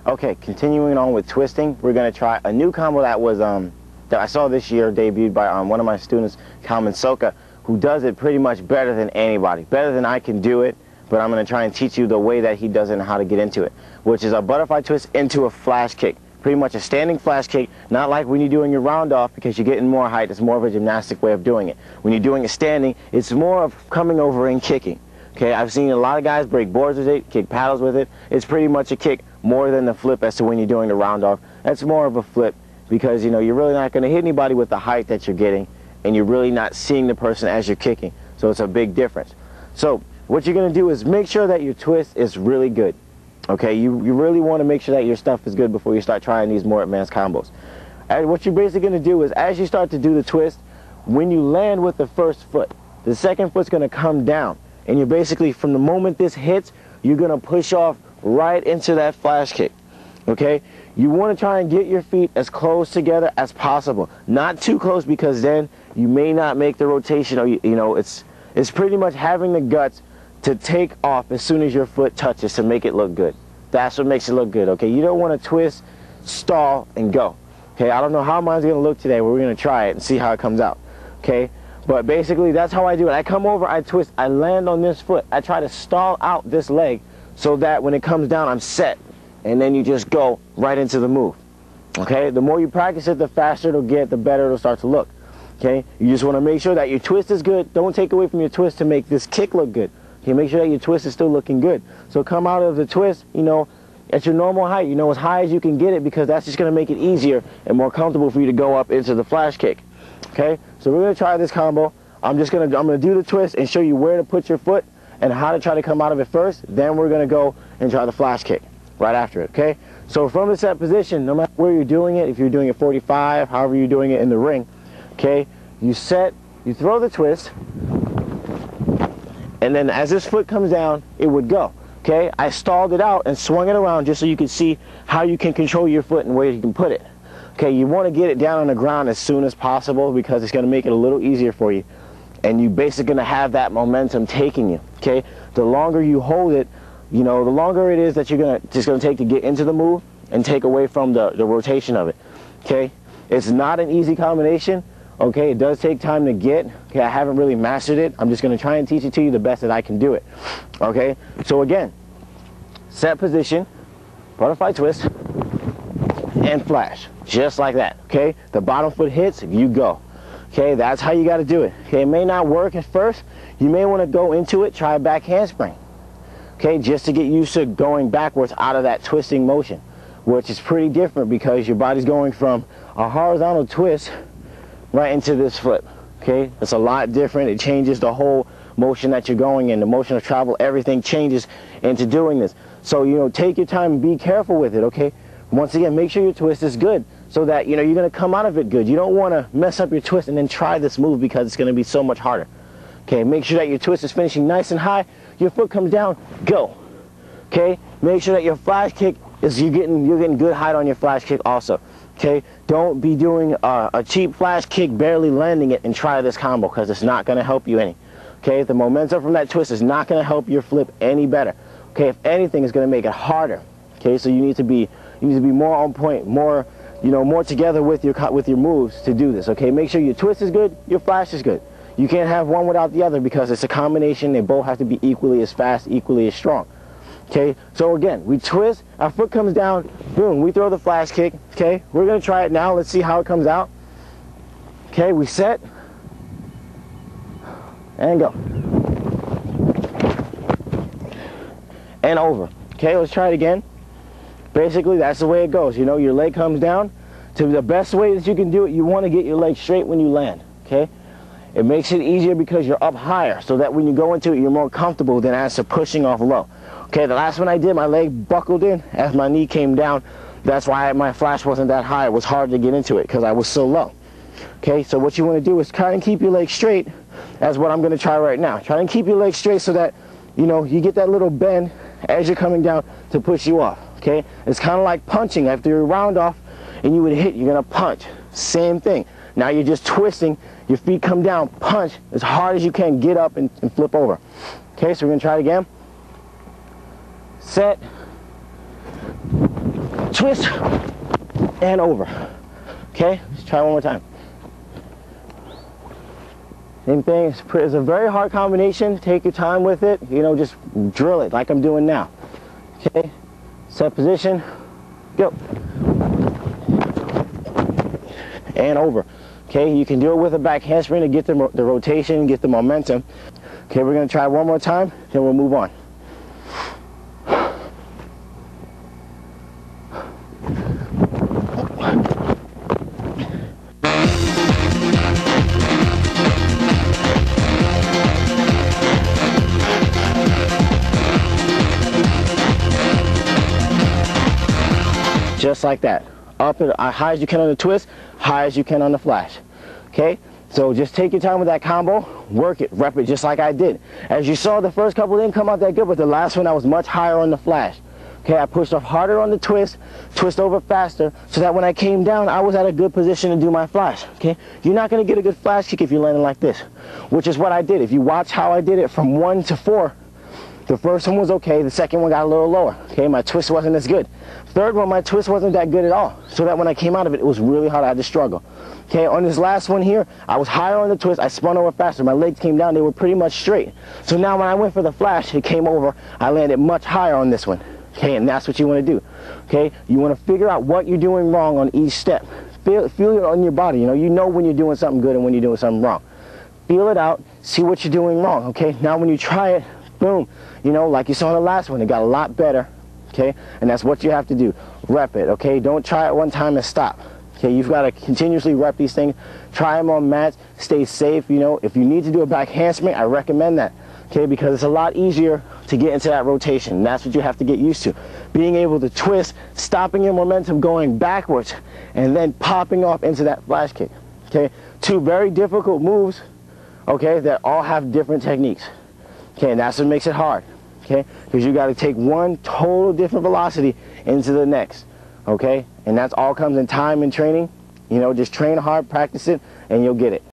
Okay, continuing on with twisting, we're gonna try a new combo that was that I saw this year debuted by one of my students, Kalman Soka, who does it pretty much better than anybody, better than I can do it. But I'm gonna try and teach you the way that he does it and how to get into it, which is a butterfly twist into a flash kick. Pretty much a standing flash kick, not like when you're doing your round off because you're getting more height. It's more of a gymnastic way of doing it. When you're doing it standing, it's more of coming over and kicking. Okay, I've seen a lot of guys break boards with it, kick paddles with it. It's pretty much a kick more than the flip as to when you're doing the round off. That's more of a flip because, you know, you're really not going to hit anybody with the height that you're getting, and you're really not seeing the person as you're kicking. So it's a big difference. So what you're going to do is make sure that your twist is really good. Okay, you really want to make sure that your stuff is good before you start trying these more advanced combos. And what you're basically going to do is, as you start to do the twist, when you land with the first foot, the second foot's going to come down. And you're basically, from the moment this hits, you're going to push off right into that flash kick. Okay, you want to try and get your feet as close together as possible. Not too close, because then you may not make the rotation, or you know, it's pretty much having the guts to take off as soon as your foot touches to make it look good. That's what makes it look good, okay? You don't want to twist, stall, and go. Okay, I don't know how mine's going to look today, but we're going to try it and see how it comes out. Okay, but basically that's how I do it. I come over, I twist, I land on this foot. I try to stall out this leg so that when it comes down, I'm set. And then you just go right into the move. Okay, the more you practice it, the faster it'll get, the better it'll start to look. Okay, you just want to make sure that your twist is good. Don't take away from your twist to make this kick look good. Okay, make sure that your twist is still looking good. So come out of the twist, you know, at your normal height, you know, as high as you can get it, because that's just going to make it easier and more comfortable for you to go up into the flash kick. Okay, so we're going to try this combo. I'm going to do the twist and show you where to put your foot and how to try to come out of it first. Then we're going to go and try the flash kick right after it. Okay, so from the set position, no matter where you're doing it, if you're doing it 45, however you're doing it in the ring, okay, you set, you throw the twist, and then as this foot comes down, it would go. Okay, I stalled it out and swung it around just so you can see how you can control your foot and where you can put it. Okay, you want to get it down on the ground as soon as possible, because it's going to make it a little easier for you, and you're basically going to have that momentum taking you. Okay, the longer you hold it, you know, the longer it is that you're just going to take to get into the move and take away from the rotation of it. Okay, it's not an easy combination. Okay, it does take time to get. Okay, I haven't really mastered it. I'm just going to try and teach it to you the best that I can do it. Okay, so again, set position, butterfly twist, and flash, just like that. Okay, the bottom foot hits, you go. Okay, that's how you got to do it. Okay, it may not work at first. You may want to go into it, try a back handspring. Okay, just to get used to going backwards out of that twisting motion, which is pretty different because your body's going from a horizontal twist right into this flip. Okay, it's a lot different. It changes the whole motion that you're going in, the motion of travel, everything changes into doing this. So, you know, take your time and be careful with it. Okay, once again, make sure your twist is good so that, you know, you're going to come out of it good. You don't want to mess up your twist and then try this move, because it's going to be so much harder. Okay, make sure that your twist is finishing nice and high. Your foot comes down, go. Okay, make sure that your flash kick is you're getting good height on your flash kick also. Okay, don't be doing a cheap flash kick, barely landing it, and try this combo, because it's not going to help you any. Okay, the momentum from that twist is not going to help your flip any better. Okay, if anything, it's going to make it harder. Okay, so you need to be more on point, more, you know, more together with your moves to do this. Okay, make sure your twist is good, your flash is good. You can't have one without the other, because it's a combination. They both have to be equally as fast, equally as strong. Okay, so again, we twist, our foot comes down, boom, we throw the flash kick. Okay, we're going to try it now. Let's see how it comes out. Okay, we set, and go. And over. Okay, let's try it again. Basically, that's the way it goes. You know, your leg comes down. To the best way that you can do it, you want to get your leg straight when you land. Okay, it makes it easier because you're up higher, so that when you go into it, you're more comfortable than as to pushing off low. Okay, the last one I did, my leg buckled in as my knee came down. That's why my flash wasn't that high. It was hard to get into it because I was so low. Okay, so what you want to do is try and keep your leg straight, as what I'm going to try right now. Try and keep your leg straight so that, you know, you get that little bend as you're coming down to push you off. Okay, it's kind of like punching. After you round off and you would hit, you're going to punch. Same thing. Now you're just twisting, your feet come down, punch as hard as you can, get up and flip over. Okay, so we're going to try it again. Set, twist, and over. Okay, let's try one more time. Same thing, it's a very hard combination. Take your time with it, you know, just drill it like I'm doing now. Okay, set position, go. And over. Okay, you can do it with a back handspring to get the rotation, get the momentum. Okay, we're gonna try one more time, then we'll move on. Just like that. Up and high as you can on the twist, high as you can on the flash. Okay? So just take your time with that combo, work it, rep it just like I did. As you saw, the first couple didn't come out that good, but the last one I was much higher on the flash. Okay, I pushed off harder on the twist over faster, so that when I came down, I was at a good position to do my flash. Okay? You're not going to get a good flash kick if you're landing like this, which is what I did. If you watch how I did it from 1 to 4, the first one was okay, the second one got a little lower. Okay, my twist wasn't as good. Third one, my twist wasn't that good at all. So that when I came out of it, it was really hard. I had to struggle. Okay, on this last one here, I was higher on the twist. I spun over faster. My legs came down. They were pretty much straight. So now when I went for the flash, it came over. I landed much higher on this one. Okay, and that's what you want to do. Okay, you want to figure out what you're doing wrong on each step. Feel it on your body. You know when you're doing something good and when you're doing something wrong. Feel it out. See what you're doing wrong. Okay, now when you try it, boom, you know, like you saw in the last one, it got a lot better. Okay, and that's what you have to do. Rep it. Okay, don't try it one time and stop. Okay, you've got to continuously rep these things. Try them on mats. Stay safe. You know, if you need to do a back handspring, I recommend that. Okay, because it's a lot easier to get into that rotation. And that's what you have to get used to. Being able to twist, stopping your momentum going backwards, and then popping off into that flash kick. Okay, 2 very difficult moves, okay, that all have different techniques. Okay, and that's what makes it hard. Okay, because you got to take one total different velocity into the next. Okay, and that's all comes in time and training. You know, just train hard, practice it, and you'll get it.